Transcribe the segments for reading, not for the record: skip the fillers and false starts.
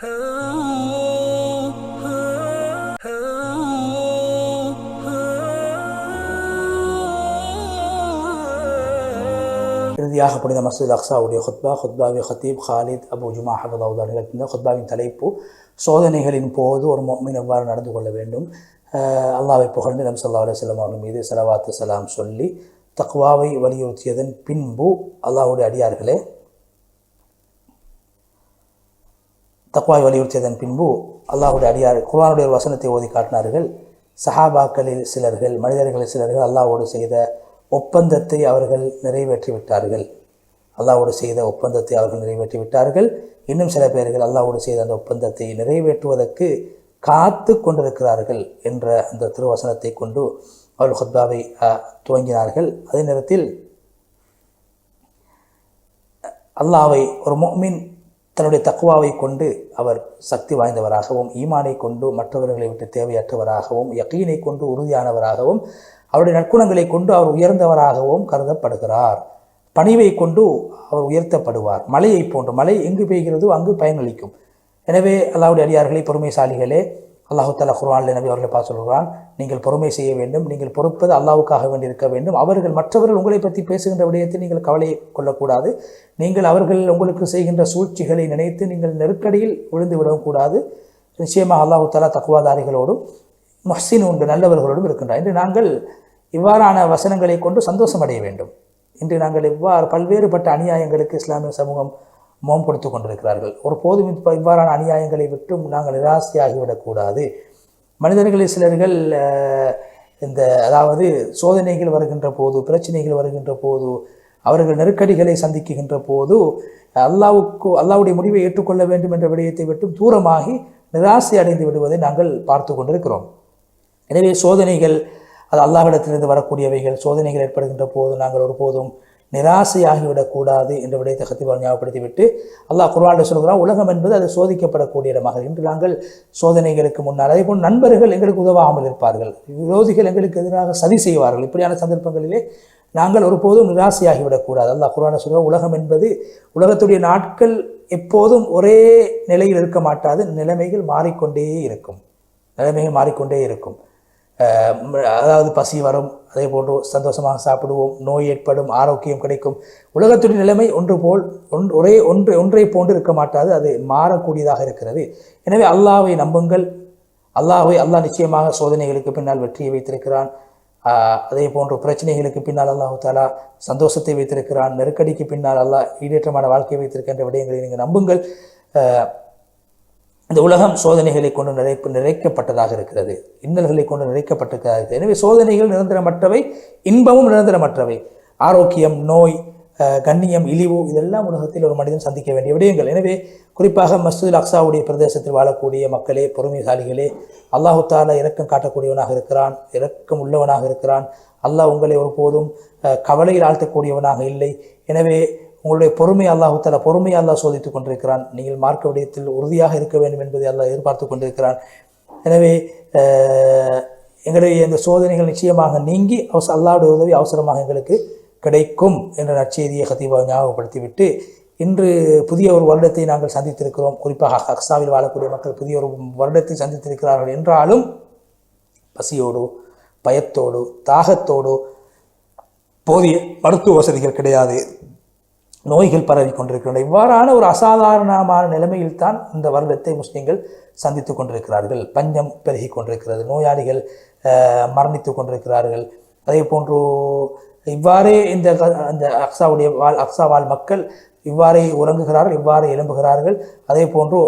இறுதியாக புனித மஸ்ஜித் அக்ஸாவுடைய ஹுத்பாவை ஹத்தீப் ஹாலித் அபு ஜுமா ஹஃபிதஹுல்லாஹ் நிகழ்த்தின ஹுத்பாவின் தலைப்பு சோதனைகளின் போது ஒரு முஃமின் எவ்வாறு நடந்து கொள்ள வேண்டும். அல்லாஹ்வை புகழ்ந்து நபி ஸல்லல்லாஹு அலைஹி வஸல்லம் அவர்கள் மீது ஸலவாத்து ஸலாம் சொல்லி தக்வாவை வலியுறுத்தியதன் பின்பு அல்லாஹ்வுடைய அடியார்களே, தக்வாவை வலியுறுத்தியதன் பின்பு அல்லாஹ்வுடைய அடியார் குர்ஆனுடைய ஒரு வசனத்தை ஓதி காட்டினார்கள். சஹாபாக்களில் சிலர்கள், மனிதர்களில் சிலர்கள் அல்லாஹ்வோடு செய்த ஒப்பந்தத்தை அவர்கள் நிறைவேற்றிவிட்டார்கள். அல்லாஹ்வோடு செய்த ஒப்பந்தத்தை அவர்கள் நிறைவேற்றிவிட்டார்கள். இன்னும் சில பேர்கள் அல்லாஹ்வோடு செய்த அந்த ஒப்பந்தத்தை நிறைவேற்றுவதற்கு காத்து கொண்டிருக்கிறார்கள் என்ற அந்த திருவசனத்தை கொண்டு அவர்கள் ஹுத்பாவை துவங்கினார்கள். அதே நேரத்தில் அல்லாஹ்வை ஒரு முஃமின் தன்னுடைய தக்வாவை கொண்டு அவர் சக்தி வாய்ந்தவராகவும், ஈமானை கொண்டு மற்றவர்களை விட்டு தேவையற்றவராகவும், யகீனை கொண்டு உறுதியானவராகவும், அவருடைய நற்குணங்களை கொண்டு அவர் உயர்ந்தவராகவும் கருதப்படுகிறார். பணிவை கொண்டு அவர் உயர்த்தப்படுவார். மழையை போன்று, மழை எங்கு பெய்கிறதோ அங்கு பயனளிக்கும். எனவே அல்லாஹ்வுடைய அடியார்களே, பொறுமைசாலிகளே, அல்லாஹு தஆலா குர்ஆனில் நபி அவர்களை பார்த்து சொல்கிறான், நீங்கள் பொறுமை செய்ய வேண்டும், நீங்கள் பொறுப்பது அல்லாஹ்வுக்காக வேண்டி இருக்க வேண்டும். மற்றவர்கள் உங்களை பற்றி பேசுகின்ற விடயத்தில் நீங்கள் கவலை கொள்ளக்கூடாது. நீங்கள் அவர்கள் உங்களுக்கு செய்கின்ற சூழ்ச்சிகளை நினைத்து நீங்கள் நெருக்கடியில் விழுந்து விடவும் கூடாது. நிச்சயமாக அல்லாஹு தஆலா தக்வாதாரிகளோடும் முஹ்சின் உண்டு நல்லவர்களோடும் இருக்கின்றார். இன்று நாங்கள் இவ்வாறான வசனங்களை கொண்டு சந்தோஷம் அடைய வேண்டும். இன்று நாங்கள் பல்வேறுபட்ட அநியாயங்களுக்கு இஸ்லாமிய சமூகம் முகம் கொடுத்து கொண்டிருக்கிறார்கள். ஒரு போதும் இவ்வாறான அநியாயங்களை விட்டும் நாங்கள் நிராசையாகிவிடக்கூடாது. மனிதர்களில் சிலர்கள் அதாவது சோதனைகள் வருகின்ற போது, பிரச்சனைகள் வருகின்ற போது, அவர்கள் நெருக்கடிகளை சந்திக்குகின்ற போது அல்லாஹ்வுடைய முடிவை ஏற்றுக்கொள்ள வேண்டும் என்ற விடயத்தை விட்டும் தூரமாகி நிராசை அடைந்து விடுவதை நாங்கள் பார்த்து கொண்டிருக்கிறோம். எனவே சோதனைகள் அது அல்லாஹ்விடத்திலிருந்து வரக்கூடியவைகள். சோதனைகள் ஏற்படுகின்ற போது நாங்கள் ஒருபோதும் நிராசையாகிவிடக்கூடாது என்ற விடயத்தை ஹத்தீப் ஞாபகப்படுத்திவிட்டு அல்லாஹ் குர்ஆனில் சொல்கிறான், உலகம் என்பது அது சோதிக்கப்படக்கூடிய இடமாக. இன்று நாங்கள் சோதனைகளுக்கு முன்னால் அதே போல் நண்பர்கள் எங்களுக்கு உதவாமல் இருப்பார்கள், விரோதிகள் எங்களுக்கு எதிராக சதி செய்வார்கள். இப்படியான சந்தர்ப்பங்களிலே நாங்கள் ஒருபோதும் நிராசையாகிவிடக்கூடாது. அல்லாஹ் குர்ஆனில் சொல்கிறான், உலகம் என்பது, உலகத்துடைய நாட்கள் எப்போதும் ஒரே நிலையில் இருக்க மாட்டாது, நிலைமைகள் மாறிக்கொண்டே இருக்கும். அதாவது பசி வரும், அதே போன்று சந்தோஷமாக சாப்பிடுவோம், நோய் ஏற்படும், ஆரோக்கியம் கிடைக்கும். உலகத்துடைய நிலைமை ஒன்றை போன்று இருக்க மாட்டாது, அது மாறக்கூடியதாக இருக்கிறது. எனவே அல்லாஹ்வை நம்புங்கள். அல்லாஹ் நிச்சயமாக சோதனைகளுக்கு பின்னால் வெற்றியை வைத்திருக்கிறான். அதே போன்று பிரச்சனைகளுக்கு பின்னால் அல்லாஹு தஆலா சந்தோஷத்தை வைத்திருக்கிறான். நெருக்கடிக்கு பின்னால் அல்லாஹ் ஈடேற்றமான வாழ்க்கையை வைத்திருக்கின்ற விடயங்களை நீங்கள் நம்புங்கள். இந்த உலகம் சோதனைகளை கொண்டு நிறைக்கப்பட்டதாக இருக்கிறது, இன்னல்களை கொண்டு நிறைக்கப்பட்டதாக இருக்கிறது. எனவே சோதனைகள் நிரந்தரமற்றவை, இன்பமும் நிரந்தரமற்றவை. ஆரோக்கியம், நோய், கண்ணியம், இழிவு, இதெல்லாம் உலகத்தில் ஒரு மனிதன் சந்திக்க வேண்டிய விடயங்கள். எனவே குறிப்பாக மஸ்ஜிதுல் அக்ஸாவுடைய பிரதேசத்தில் வாழக்கூடிய மக்களே, பொறுமைசாலிகளே, அல்லாஹு தஆலா இரக்கம் காட்டக்கூடியவனாக இருக்கிறான், இரக்கம் உள்ளவனாக இருக்கிறான். அல்லாஹ் உங்களை ஒருபோதும் கவலையில் ஆழ்த்தக்கூடியவனாக இல்லை. எனவே உங்களுடைய பொறுமை அல்லாஹ் சோதித்துக் கொண்டிருக்கிறான். நீங்கள் மார்க்க விடயத்தில் உறுதியாக இருக்க வேண்டும் என்பதை அல்லாஹ் எதிர்பார்த்து கொண்டிருக்கிறான். எனவே எங்களுடைய இந்த சோதனைகள் நிச்சயமாக நீங்கி அல்லாஹ்வுடைய உதவி அவசரமாக எங்களுக்கு கிடைக்கும் என்ற நற்செய்தியை ஹத்தீபா ஞாபகப்படுத்திவிட்டு, இன்று புதிய ஒரு வருடத்தை நாங்கள் சந்தித்திருக்கிறோம். குறிப்பாக அக்ஸாவில் வாழக்கூடிய மக்கள் புதிய ஒரு வருடத்தை சந்தித்திருக்கிறார்கள் என்றாலும் பசியோடு, பயத்தோடு, தாகத்தோடு, போதிய மருத்துவ வசதிகள் கிடையாது, நோய்கள் பரவி கொண்டிருக்கின்றன. இவ்வாறான ஒரு அசாதாரணமான நிலைமையில் தான் இந்த வருடத்தை முஸ்லிம்கள் சந்தித்து கொண்டிருக்கிறார்கள். பஞ்சம் பெருகி கொண்டிருக்கிறது, நோயாளிகள் மரணித்து கொண்டிருக்கிறார்கள். அதே போன்று இவ்வாறே அந்த அக்ஸா வாழ் மக்கள் இவ்வாறே உறங்குகிறார்கள், இவ்வாறே எழும்புகிறார்கள். அதே போன்று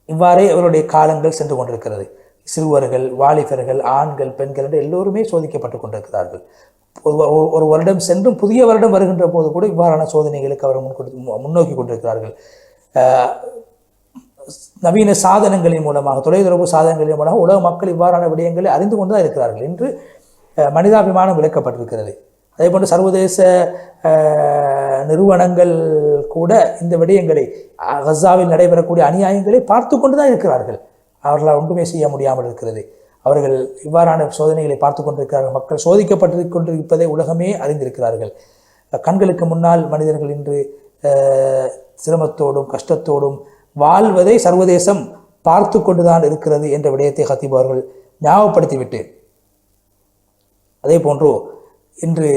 இவ்வாறே அவருடைய காலங்கள் சென்று கொண்டிருக்கிறது. சிறுவர்கள், வாலிபர்கள், ஆண்கள், பெண்கள் என்று எல்லோருமே சோதிக்கப்பட்டு கொண்டிருக்கிறார்கள். ஒரு வருடம் சென்றும் புதிய வருடம் வருகின்ற போது கூட இவ்வாறான சோதனைகளுக்கு அவர் முன்னோக்கி கொண்டிருக்கிறார்கள். நவீன சாதனங்களின் மூலமாக, தொலைத்தொடர்பு சாதனங்களின் மூலமாக உலக மக்கள் இவ்வாறான விடயங்களை அறிந்து கொண்டு தான் இருக்கிறார்கள். இன்று மனிதாபிமானம் விளக்கப்பட்டிருக்கிறது. அதே போன்று சர்வதேச நிறுவனங்கள் கூட இந்த விடயங்களை, கஸாவில் நடைபெறக்கூடிய அநியாயங்களை பார்த்து கொண்டு தான் இருக்கிறார்கள். அவர்களால் ஒன்றுமே செய்ய முடியாமல் இருக்கிறது. அவர்கள் இவ்வாறான சோதனைகளை பார்த்து கொண்டிருக்கிறார்கள். மக்கள் சோதிக்கப்பட்டு கொண்டிருப்பதை உலகமே அறிந்திருக்கிறார்கள். கண்களுக்கு முன்னால் மனிதர்கள் இன்று சிரமத்தோடும் கஷ்டத்தோடும் வாழ்வதை சர்வதேசம் பார்த்து கொண்டுதான் இருக்கிறது என்ற விடயத்தை ஹத்தீப் அவர்கள் ஞாபகப்படுத்திவிட்டு, அதே போன்று இன்று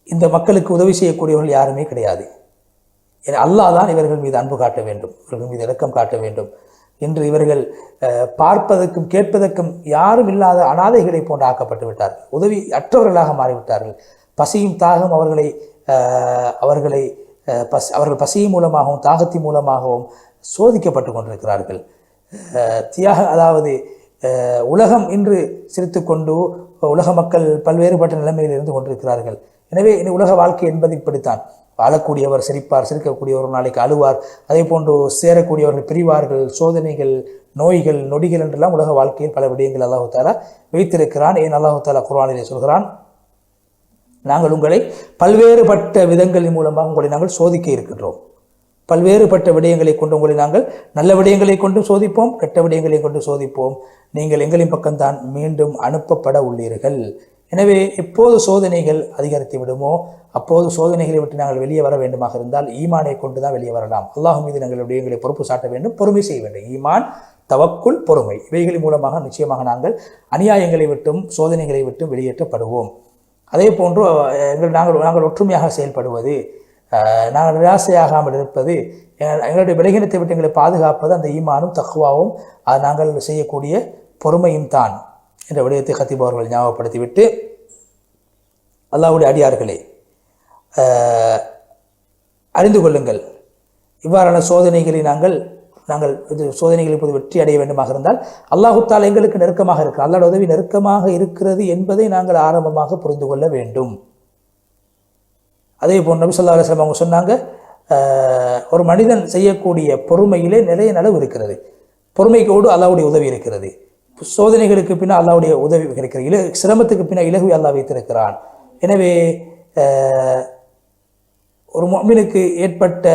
இந்த மக்களுக்கு உதவி செய்யக்கூடியவர்கள் யாருமே கிடையாது. அல்லாஹ் தான் இவர்கள் மீது அன்பு காட்ட வேண்டும், இவர்கள் மீது இரக்கம் காட்ட வேண்டும். இன்று இவர்கள் பார்ப்பதற்கும் கேட்பதற்கும் யாரும் இல்லாத அனாதைகளை போன்று ஆக்கப்பட்டு விட்டார்கள், உதவி அற்றவர்களாக மாறிவிட்டார்கள். பசியும் தாகம் அவர்கள் பசியின் மூலமாகவும் தாகத்தின் மூலமாகவும் சோதிக்கப்பட்டு கொண்டிருக்கிறார்கள். அதாவது உலகம் இன்று சிரித்து கொண்டு உலக மக்கள் பல்வேறுபட்ட நிலைமையில் இருந்து கொண்டிருக்கிறார்கள். எனவே இந்த உலக வாழ்க்கை என்பது இப்படித்தான். வாழக்கூடியவர் சிரிப்பார், சிரிக்கக்கூடியவர் நாளைக்கு அழுவார், அதே போன்று சேரக்கூடியவர்கள் பிரிவார்கள். சோதனைகள், நோய்கள், நொடிகள் என்றெல்லாம் உலக வாழ்க்கையில் பல விடயங்கள் அல்லாஹு தாலா வைத்திருக்கிறான். ஏன் அல்லாஹு தாலா குர்ஆனிலே சொல்கிறான், நாங்கள் உங்களை பல்வேறுபட்ட விதங்களின் மூலமாக உங்களை நாங்கள் சோதிக்க இருக்கின்றோம். பல்வேறுபட்ட விடயங்களை கொண்டு உங்களை நாங்கள் நல்ல விடயங்களை கொண்டு சோதிப்போம், கெட்ட விடயங்களை கொண்டு சோதிப்போம். நீங்கள் எங்களின் பக்கம்தான் மீண்டும் அனுப்பப்பட உள்ளீர்கள். எனவே எப்போது சோதனைகள் அதிகரித்து விடுமோ அப்போது சோதனைகளை விட்டு நாங்கள் வெளியே வர வேண்டுமாக இருந்தால் ஈமானை கொண்டு தான் வெளியே வரலாம். அல்லாஹ் மீது நாங்கள் விடயங்களை பொறுப்பு சாட்ட வேண்டும், பொறுமை செய்ய வேண்டும். ஈமான், தவக்குல், பொறுமை, இவைகளின் மூலமாக நிச்சயமாக நாங்கள் அநியாயங்களை விட்டும் சோதனைகளை விட்டும் வெளியேற்றப்படுவோம். அதே போன்று நாங்கள் ஒற்றுமையாக செயல்படுவது, நாங்கள் நிராசையாகாமல் இருப்பது, எங்களுடைய விலகினத்தை விட்டு எங்களை பாதுகாப்பது அந்த ஈமானும் தக்வாவும் நாங்கள் செய்யக்கூடிய பொறுமையும் தான் என்ற விடயத்தை ஹத்தீப் அவர்கள் ஞாபகப்படுத்திவிட்டு, அல்லாஹ்வுடைய அடியார்களே அறிந்து கொள்ளுங்கள், இவ்வாறான சோதனைகளை நாங்கள் சோதனைகளை இப்போது வெற்றி அடைய வேண்டுமாக இருந்தால் அல்லாஹு தஆலா எங்களுக்கு நெருக்கமாக இருக்கிறார், அல்லாஹ்வுடைய உதவி நெருக்கமாக இருக்கிறது என்பதை நாங்கள் ஆரம்பமாக புரிந்து கொள்ள வேண்டும். அதே போன்று நபி ஸல்லல்லாஹு அலைஹி வஸல்லம் அவங்க சொன்னாங்க, ஒரு மனிதன் செய்யக்கூடிய பொறுமையிலே நிறைய நலவு இருக்கிறது. பொறுமைக்கோடு அல்லாஹ்வுடைய உதவி இருக்கிறது. சோதனைகளுக்கு பின்னால் அல்லாஹ்வுடைய உதவி கிடைக்கிறது. சிரமத்துக்கு பின்னால் இலகுவை அல்லாஹ் வைத்திருக்கிறான். எனவே ஒரு முஃமினுக்கு ஏற்பட்ட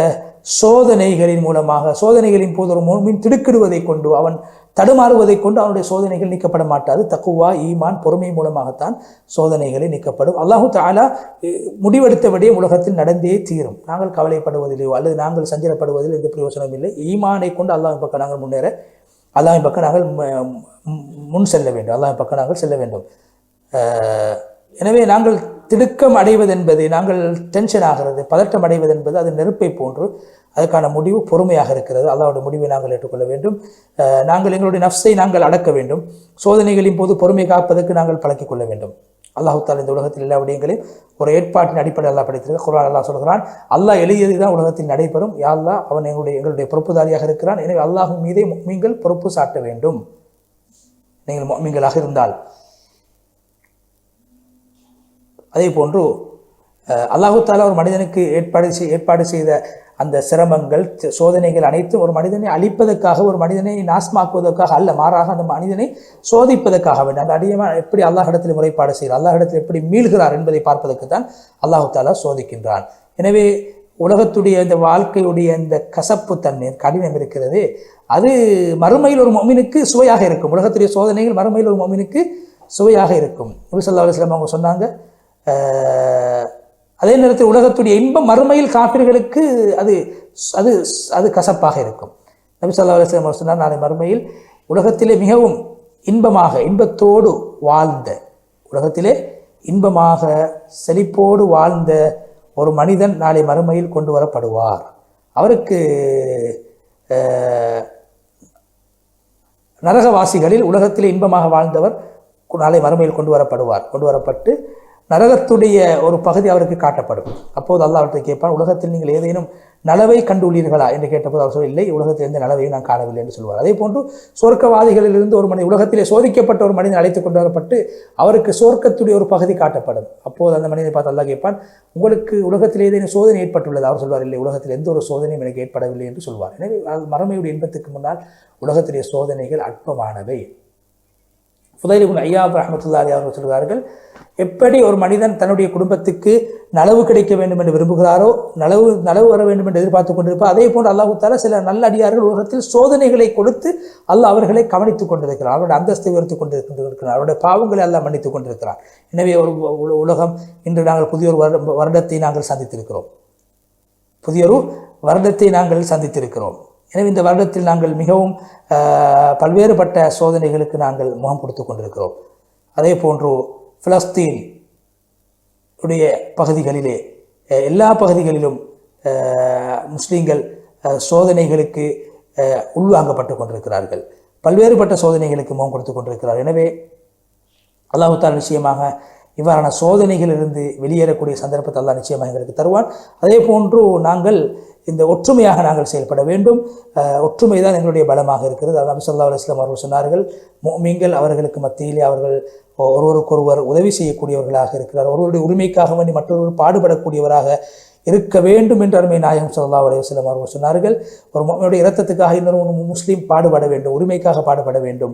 சோதனைகளின் மூலமாக, சோதனைகளின் போது ஒரு முஃமின் திடுக்கிடுவதை கொண்டு, அவன் தடுமாறுவதை கொண்டு அவனுடைய சோதனைகள் நீக்கப்பட மாட்டாது. தக்குவா, ஈமான், பொறுமை மூலமாகத்தான் சோதனைகளை நீக்கப்படும். அல்லாஹு தஆலா முடிவெடுத்தபடியே உலகத்தில் நடந்தே தீரும். நாங்கள் கவலைப்படுவதில்லையோ அல்லது நாங்கள் சஞ்சலப்படுவதில் எந்த பிரயோசனமும் இல்லை. ஈமானை கொண்டு அல்லாஹ்வின் பக்கம் நாங்கள் முன்னேற, அல்லாஹ்வின் பக்கம் நாங்கள் முன் செல்ல வேண்டும், அல்லாஹ்வின் பக்கம் நாங்கள் செல்ல வேண்டும். எனவே நாங்கள் திடுக்கம் அடைவது என்பது, நாங்கள் டென்ஷன் ஆகிறது, பதட்டம் அடைவது என்பது அது நெருப்பை போன்று. அதுக்கான முடிவு பொறுமையாக இருக்கிறது. அல்லாஹ்வுடைய முடிவை நாங்கள் ஏற்றுக்கொள்ள வேண்டும். நாங்கள் எங்களுடைய நஃப்ஸை நாங்கள் அடக்க வேண்டும். சோதனைகளின் போது பொறுமை காப்பதற்கு நாங்கள் பழக்கிக் கொள்ள வேண்டும். அல்லாஹ் தஆலா இந்த உலகத்தில் எல்லா விடயங்களையும் ஒரு ஏற்பாட்டின் அடிப்படையில் அல்லாஹ் படைத்திருக்கிறார். குர்ஆன் அல்லாஹ் சொல்கிறான், அல்லாஹ் எழுதியது தான் உலகத்தில் நடைபெறும். யா அல்லாஹ், அவன் எங்களுடைய பொறுப்புதாரியாக இருக்கிறான். எனவே அல்லாஹ்வின் மீதே முஃமின்கள் பொறுப்பு சாட்ட வேண்டும். நீங்கள் முஃமின்களாக இருந்தால். அதே போன்று அல்லாஹு தஆலா ஒரு மனிதனுக்கு ஏற்பாடு செய்த அந்த சிரமங்கள், சோதனைகள் அனைத்தும் ஒரு மனிதனை அழிப்பதற்காக, ஒரு மனிதனை நாசமாக்குவதற்காக அல்ல, மாறாக அந்த மனிதனை சோதிப்பதற்காக வேண்டும். அந்த அடியவன் எப்படி அல்லாஹ்விடத்தில் முறைப்பாடு செய்கிறார், அல்லாஹ்விடத்தில் எப்படி மீள்கிறார் என்பதை பார்ப்பதற்கு தான் அல்லாஹு தஆலா சோதிக்கின்றான். எனவே உலகத்துடைய இந்த வாழ்க்கையுடைய இந்த கசப்பு தன்மை, கடினம் இருக்கிறது, அது மறுமையில் ஒரு முஃமினுக்கு சுவையாக இருக்கும். உலகத்துடைய சோதனைகள் மறுமையில் ஒரு முஃமினுக்கு சுவையாக இருக்கும். நபி ஸல்லல்லாஹு அலைஹி வஸல்லம் அவங்க சொன்னாங்க, அதே நேரத்தில் உலகத்துடைய இன்பம் மறுமையில் காபிர்களுக்கு அது அது அது கசப்பாக இருக்கும். நபி ஸல்லல்லாஹு அலைஹி வஸல்லம் சொன்னார், நாளை மறுமையில் உலகத்திலே மிகவும் இன்பத்தோடு வாழ்ந்த, உலகத்திலே இன்பமாக செழிப்போடு வாழ்ந்த ஒரு மனிதன் நாளை மறுமையில் கொண்டு வரப்படுவார். அவருக்கு நரகவாசிகளில் உலகத்திலே இன்பமாக வாழ்ந்தவர் நாளை மறுமையில் கொண்டு வரப்பட்டு நரகத்துடைய ஒரு பகுதி அவருக்கு காட்டப்படும். அப்போது அல்லாஹ் அவர்கிட்ட கேட்பான், உலகத்தில் நீங்கள் ஏதேனும் நலவை கண்டுள்ளீர்களா என்று கேட்டபோது அவர் இல்லை, உலகத்தில் எந்த நலவையும் நான் காணவில்லை என்று சொல்வார். அதே போன்று சொர்க்கவாதிகளிலிருந்து ஒரு மனிதன், உலகத்திலே சோதிக்கப்பட்ட ஒரு மனிதன் அழைத்து கொண்டு வரப்பட்டு அவருக்கு சொர்க்கத்துடைய ஒரு பகுதி காட்டப்படும். அப்போது அந்த மனிதனை பார்த்து அல்லாஹ் கேட்பான், உங்களுக்கு உலகத்தில் ஏதேனும் சோதனை ஏற்பட்டுள்ளது? அவர் சொல்வார், இல்லை, உலகத்தில் எந்த ஒரு சோதனையும் எனக்கு ஏற்படவில்லை என்று சொல்வார். எனவே மறுமையுடைய இன்பத்துக்கு முன்னால் உலகத்துடைய சோதனைகள் அற்பமானவை. ஃபுதைல் இப்னு ஐயாப் ரஹ்மத்துல்லாஹி அலைஹி அவர்கள் சொல்கிறார்கள், எப்படி ஒரு மனிதன் தன்னுடைய குடும்பத்துக்கு நலவு கிடைக்க வேண்டும் என்று விரும்புகிறாரோ, நலவு வர வேண்டும் என்று எதிர்பார்த்து கொண்டிருப்பார், அதே போன்று அல்லாஹ் தஆலா சில நல்ல அடியார்கள் உலகத்தில் சோதனைகளை கொடுத்து அல்லாஹ் அவர்களை கவனித்துக் கொண்டிருக்கிறார், அவருடைய அந்தஸ்தை உயர்த்திக் கொண்டிருக்கிறார், அவருடைய பாவங்களை அல்லாஹ் மன்னித்துக் கொண்டிருக்கிறார். எனவே ஒரு உலகம், இன்று நாங்கள் புதிய ஒரு வருடத்தை நாங்கள் சந்தித்திருக்கிறோம். புதியொரு வருடத்தை நாங்கள் சந்தித்திருக்கிறோம். எனவே இந்த வருடத்தில் நாங்கள் மிகவும் பல்வேறுபட்ட சோதனைகளுக்கு நாங்கள் முகம் கொடுத்து கொண்டிருக்கிறோம். அதே போன்று பிலஸ்தீன் உடைய பகுதிகளிலே எல்லா பகுதிகளிலும் முஸ்லீம்கள் சோதனைகளுக்கு உள்வாங்கப்பட்டு கொண்டிருக்கிறார்கள். பல்வேறுபட்ட சோதனைகளுக்கு முகம் கொடுத்து கொண்டிருக்கிறார்கள். எனவே அல்லாஹ் தஆலா நிச்சயமாக இவ்வாறான சோதனைகளிலிருந்து வெளியேறக்கூடிய சந்தர்ப்பத்தை அல்லாஹ் நிச்சயமாக எங்களுக்கு தருவான். அதே போன்று நாங்கள் இந்த ஒற்றுமையாக நாங்கள் செயல்பட வேண்டும். ஒற்றுமை தான் எங்களுடைய பலமாக இருக்கிறது. அது நபி ஸல்லல்லாஹு அலைஹி வஸல்லம் அவர்கள் சொன்னார்கள், முஃமின்கள் அவர்களுக்கு மத்தியிலே அவர்கள் ஒருவருக்கொருவர் உதவி செய்யக்கூடியவர்களாக இருக்கிறார். ஒருவருடைய உரிமைக்காக வேண்டி மற்றொருவர் பாடுபடக்கூடியவராக இருக்க வேண்டும் என்று அருமை நாயகம் ஸல்லல்லாஹு அலைஹி வஸல்லம் அவர்கள் சொன்னார்கள். ஒரு முஃமினுடைய இரத்தத்துக்காக இன்னொரு முஸ்லீம் பாடுபட வேண்டும், உரிமைக்காக பாடுபட வேண்டும்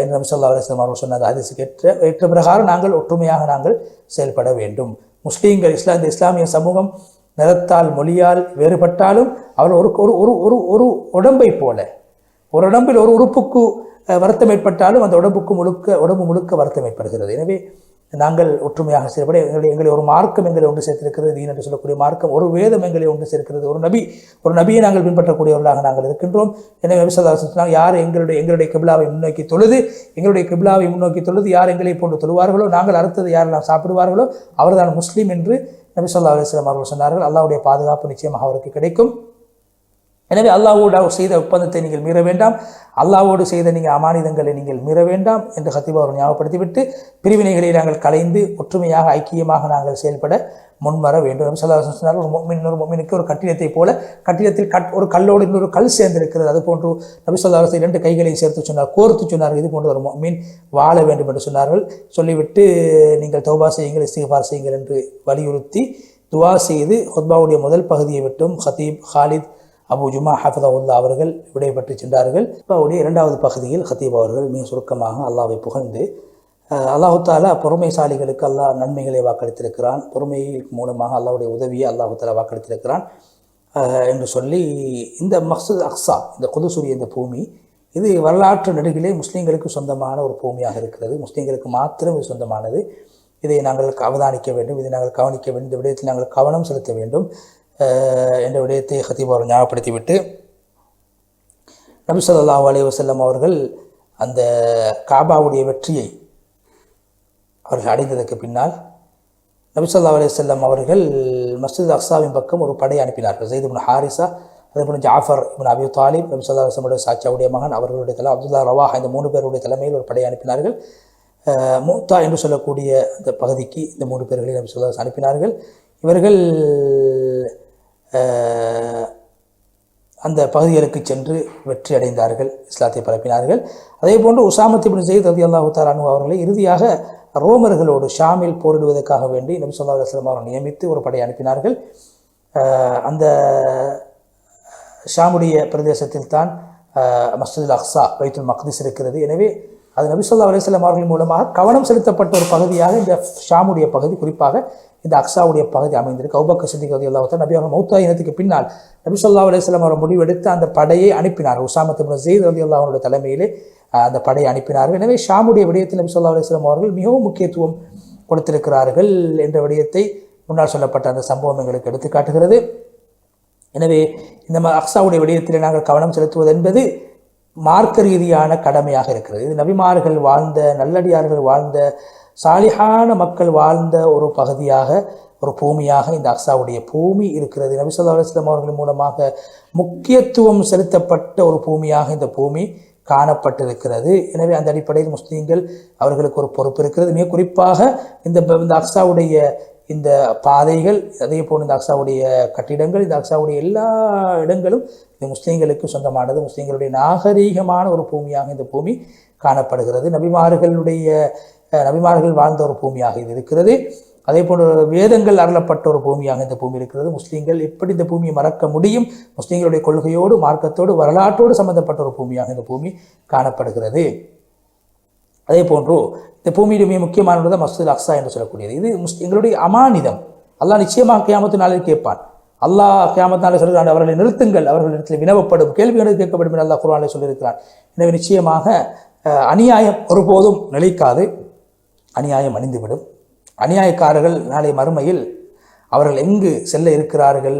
என்று நபி ஸல்லல்லாஹு அலைஹி வஸல்லம் அவர்கள் சொன்னார். ஹதீஸுக்கு ஏற்ற பிரகாரம் நாங்கள் ஒற்றுமையாக நாங்கள் செயல்பட வேண்டும். முஸ்லீம்கள் இந்த இஸ்லாமிய சமூகம் நிறத்தால் மொழியால் வேறுபட்டாலும் அவர்கள் ஒரு உடம்பை போல, ஒரு உடம்பில் ஒரு உறுப்புக்கு வருத்தம் ஏற்பட்டாலும் அந்த உடம்பு முழுக்க வருத்தம் ஏற்படுகிறது. எனவே நாங்கள் ஒற்றுமையாக செயல்பட எங்களை ஒரு மார்க்கம் எங்களை ஒன்று சேர்த்திருக்கிறது. தீன் என்று சொல்லக்கூடிய மார்க்கம், ஒரு வேதம் எங்களை ஒன்று சேர்க்கிறது. ஒரு நபியை நாங்கள் பின்பற்றக்கூடியவர்களாக நாங்கள் இருக்கின்றோம். எனவே நபி ஸல்லல்லாஹு அலைஹி வஸல்லம் யார் எங்களுடைய கிப்லாவை முன்னோக்கி தொழுது யார் எங்களை போன்று தொழுவார்களோ, நாங்கள் அறுத்தது யாரெல்லாம் சாப்பிடுவார்களோ அவர்தான் முஸ்லீம் என்று நபி ஸல்லல்லாஹு அலைஹி வஸல்லம் அவர்கள் சொன்னார்கள். அல்லாஹ்வுடைய பாதுகாப்பு நிச்சயமாக அவருக்கு கிடைக்கும். எனவே அல்லாஹ்வோடு செய்த ஒப்பந்தத்தை நீங்கள் மீற வேண்டாம், அல்லாஹ்வோடு செய்த நீங்கள் அமானிதங்களை நீங்கள் மீற வேண்டாம் என்று கத்தீப் அவர்கள் ஞாபகப்படுத்திவிட்டு பிரிவினைகளை நாங்கள் கலைந்து ஒற்றுமையாக ஐக்கியமாக நாங்கள் செயல்பட முன்வர வேண்டும். நபி ஸல்லல்லாஹு அலைஹி வஸல்லம் சொன்னார்கள், ஒரு முஃமினுக்கு ஒரு கட்டிடத்தை போல கட்டிடத்தில் ஒரு கல்லோடு இன்னொரு கல் சேர்ந்திருக்கிறது. அதுபோன்று நபி ஸல்லல்லாஹு அலைஹி வஸல்லம் 2 கைகளையும் சேர்த்து சொன்னார், கோர்த்து சொன்னார்கள். இது போன்று ஒரு முஃமின் வாழ வேண்டும் என்று சொன்னார்கள். சொல்லிவிட்டு நீங்கள் தௌபா செய்யுங்கள், இஸ்திக்ஃபார் செய்யுங்கள் என்று வலியுறுத்தி துவா செய்து ஹுத்பாவுடைய முதல் பகுதியை விட்டும் ஹத்தீப் ஹாலித் அபு ஜுமா ஹஃபிதஹுல்லா அவர்கள் விடைபெற்று சென்றார்கள். அவருடைய 2வது பகுதியில் ஹத்தீப் அவர்கள் மிக சுருக்கமாக அல்லாஹ்வை புகழ்ந்து அல்லாஹு தஆலா பொறுமைசாலிகளுக்கு அல்லாஹ் நன்மைகளை வாக்களித்திருக்கிறான், பொறுமை மூலமாக அல்லாஹ்வுடைய உதவியை அல்லாஹு தஆலா வாக்களித்திருக்கிறான் என்று சொல்லி இந்த மஸ்ஜித் அக்ஸா, இந்த குதுசுரிய இந்த பூமி, இது வரலாற்று நெடுகிலே முஸ்லீம்களுக்கு சொந்தமான ஒரு பூமியாக இருக்கிறது. முஸ்லீம்களுக்கு மாத்திரம் இது சொந்தமானது. இதை நாங்கள் அவதானிக்க வேண்டும், இதை நாங்கள் கவனிக்க வேண்டும், இந்த விடயத்தில் நாங்கள் கவனம் செலுத்த வேண்டும் என்ற விடயத்தை ஹத்தீப் அவர்கள் ஞாபகப்படுத்திவிட்டு நபி ஸல்லல்லாஹு அலைஹி வஸல்லம் அவர்கள் அந்த காபாவுடைய வெற்றியை அவர்கள் அடைந்ததற்கு பின்னால் நபி ஸல்லல்லாஹு அலைஹி வஸல்லம் அவர்கள் மஸ்ஜித் அக்ஸாவின் பக்கம் ஒரு படை அனுப்பினார்கள். ஸைத் இப்னு ஹாரிஸா, அதேபோல் ஜாஃபர் இப்னு அபி தாலிப், நபி ஸல்லல்லாஹு அலைஹி வஸல்லம் சாச்சாவுடைய மகன் அவர்களுடைய அப்துல்லா ரவாஹா, இந்த 3 பேருடைய தலைமையில் ஒரு படை அனுப்பினார்கள். மூத்தா என்று சொல்லக்கூடிய அந்த பகுதிக்கு இந்த 3 பேர்களை நபி ஸல்லல்லாஹு அலைஹி வஸல்லம் அனுப்பினார்கள். இவர்கள் அந்த பகுதிகளுக்கு சென்று வெற்றி அடைந்தார்கள், இஸ்லாத்தை பரப்பினார்கள். அதே போன்று உசாமத் இப்னு ஸைத் ரலியல்லாஹு தஆலா அன்ஹு அவர்களை இறுதியாக ரோமர்களோடு ஷாமில் போரிடுவதற்காக வேண்டி நபி ஸல்லல்லாஹு அலைஹி வஸல்லம் அவர்கள் நியமித்து ஒரு படை அனுப்பினார்கள். அந்த ஷாமுடைய பிரதேசத்தில் தான் மஸ்ஜிதுல் அக்ஸா, பைத்துல் மக்திஸ் இருக்கிறது. எனவே அது நபி ஸல்லல்லாஹு அலைஹி வஸல்லம் அவர்கள் மூலமாக கவனம் செலுத்தப்பட்ட ஒரு பகுதியாக இந்த ஷாமுடைய பகுதி, குறிப்பாக இந்த அக்ஸாவுடைய பகுதி அமைந்திருக்கு. அபூபக்கர் சித்திக் ரலியல்லாஹு தஆலா நபி அவர்கள் மௌத்தாயினத்துக்கு பின்னால் நபி ஸல்லல்லாஹு அலைஹி வஸல்லம் அவர்கள் முடிவெடுத்து அந்த படையை அனுப்பினார். உசாமத் இப்னு ஸைத் ரலியல்லாஹு அன்ஹு தலைமையிலே அந்த படையை அனுப்பினார்கள். எனவே ஷாமுடைய விடயத்தில் நபி ஸல்லல்லாஹு அலைஹி வஸல்லம் அவர்கள் மிகவும் முக்கியத்துவம் கொடுத்திருக்கிறார்கள் என்ற விடயத்தை முன்னால் சொல்லப்பட்ட அந்த சம்பவம் எங்களுக்கு எடுத்து காட்டுகிறது. எனவே இந்த அக்ஸாவுடைய விடயத்தில் நாங்கள் கவனம் செலுத்துவது என்பது மார்க்க ரீதியான கடமையாக இருக்கிறது. இது நபிமார்கள் வாழ்ந்த, நல்லடியார்கள் வாழ்ந்த, சாலிஹான மக்கள் வாழ்ந்த ஒரு பகுதியாக, ஒரு பூமியாக இந்த அக்ஸாவுடைய பூமி இருக்கிறது. நபி ஸல்லல்லாஹு அலைஹி வஸல்லம் அவர்கள் மூலமாக முக்கியத்துவம் செலுத்தப்பட்ட ஒரு பூமியாக இந்த பூமி காணப்பட்டிருக்கிறது. எனவே அந்த அடிப்படையில் முஸ்லீம்கள் அவர்களுக்கு ஒரு பொறுப்பு இருக்கிறது. மிக குறிப்பாக இந்த அக்ஸாவுடைய இந்த பாதைகள், அதே போல் இந்த அக்ஸாவுடைய கட்டிடங்கள், இந்த அக்ஸாவுடைய எல்லா இடங்களும் இந்த முஸ்லீம்களுக்கு சொந்தமானது. முஸ்லீம்களுடைய நாகரீகமான ஒரு பூமியாக இந்த பூமி காணப்படுகிறது. நபிமார்கள் வாழ்ந்த ஒரு பூமியாக இது இருக்கிறது. அதே போன்று வேதங்கள் அருளப்பட்ட ஒரு பூமியாக இந்த பூமி இருக்கிறது. முஸ்லீம்கள் எப்படி இந்த பூமியை மறக்க முடியும்? முஸ்லீம்களுடைய கொள்கையோடு, மார்க்கத்தோடு, வரலாற்றோடு சம்பந்தப்பட்ட ஒரு பூமியாக இந்த பூமி காணப்படுகிறது. அதே போன்று இந்த பூமியுடைய மிக முக்கியமானது மஸ்ஜிதுல் அக்ஸா என்று சொல்லக்கூடியது. இது எங்களுடைய அமானிதம். அல்லாஹ் நிச்சயமாக கியாமத்து நாளில் கேட்பான். அல்லாஹ் கியாமத்து நாளில் சொல்கிறான், அவர்களை நிறுத்துங்கள், அவர்களிடத்தில் வினவப்படும், கேள்விகள் கேட்கப்படும் என்று அல்லாஹ் குர்ஆனில் சொல்லியிருக்கிறான். எனவே நிச்சயமாக அநியாயம் ஒருபோதும் நிலைக்காது, அநியாயம் அணிந்துவிடும். அநியாயக்காரர்கள் நாளை மறுமையில் அவர்கள் எங்கு செல்ல இருக்கிறார்கள்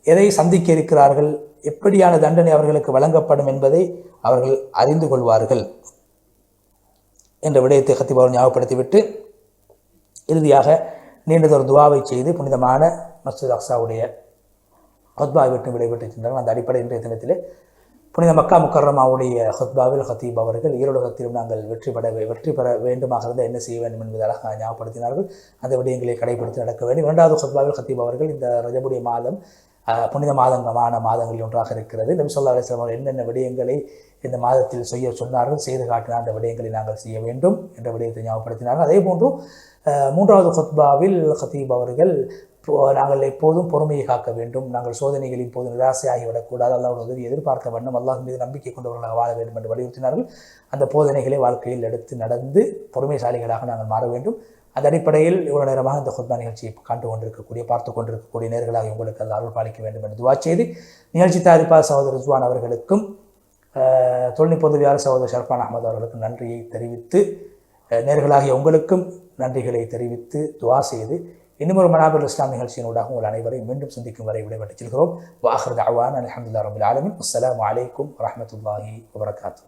எதை சந்திக்க இருக்கிறார்கள், எப்படியான தண்டனை அவர்களுக்கு வழங்கப்படும் என்பதை அவர்கள் அறிந்து கொள்வார்கள் என்ற விடயத்தை கத்தீப் அவர்கள் ஞாபகப்படுத்திவிட்டு இறுதியாக நீண்டதொரு துவாவை செய்து புனிதமான மஸ்ஜித் அக்ஸாவுடைய ஹுத்பாவை விட்டு விடைபெற்று சென்றார்கள். அந்த அடிப்படை இன்றைய தினத்திலே புனித மக்கா முக்கர்ரமாவுடைய ஹுத்பாவில் ஹத்தீப் அவர்கள் ஈரோலகத்திலும் நாங்கள் வெற்றி பெற வேண்டுமாக இருந்தால் என்ன செய்ய வேண்டும் என்பதாக ஞாபகப்படுத்தினார்கள். அந்த விடயங்களை கடைபிடித்து நடக்க வேண்டும். இரண்டாவது ஹுத்பாவில் ஹத்தீப் அவர்கள் இந்த ரஜபுடைய மாதம் புனித மாதங்கமான மாதங்களில் ஒன்றாக இருக்கிறது. நபி ஸல்லல்லாஹு அலைஹி வஸல்லம் என்னென்ன விடயங்களை இந்த மாதத்தில் செய்ய சொன்னார்கள், செய்து காட்டினார், அந்த விடயங்களை நாங்கள் செய்ய வேண்டும் என்ற விடயத்தை ஞாபகப்படுத்தினார்கள். அதே போன்று மூன்றாவது ஹுத்பாவில் ஹத்தீப் அவர்கள் நாங்கள் எப்போதும் பொறுமையை காக்க வேண்டும், நாங்கள் சோதனைகளின் போது நிராசையாகிவிடக்கூடாது, அல்லாஹ்வுடைய உதவி எதிர்பார்க்க வேண்டும், அல்லாஹ் மீது நம்பிக்கை கொண்டவர்களாக வாழ வேண்டும் என்று வலியுறுத்தினார்கள். அந்த போதனைகளை வாழ்க்கையில் எடுத்து நடந்து பொறுமைசாலிகளாக நாங்கள் மாற வேண்டும். அந்த அடிப்படையில் இவ்வளவு நேரமாக இந்த ஹுத்பா நிகழ்ச்சியை பார்த்து கொண்டிருக்கக்கூடிய நேர்களாக உங்களுக்கு அது அருள் பாலிக்க வேண்டும் என்று துவா செய்து, நிகழ்ச்சி தயாரிப்பாளர் சகோதரர் ரிஸ்வான் அவர்களுக்கும் தொழில்நுட்ப உதவியாளர் சகோதரர் ஷர்ஃபான் அஹமது அவர்களுக்கும் நன்றியை தெரிவித்து, நேர்களாகிய உங்களுக்கும் நன்றிகளை தெரிவித்து துவா செய்து இன்னும் ஒரு மனாபில் இஸ்லாம் நிகழ்ச்சியினூடாக உங்கள் அனைவரையும் மீண்டும் சந்திக்கும் வரை விடைபெற்றுச் செல்கிறோம். வாஹிர் தஅவானா அல்ஹம்துலில்லாஹி ரப்பில் ஆலமீன். அஸ்ஸலாமு அலைக்கும் வரஹ்மத்துல்லாஹி வபரகாத்துஹு.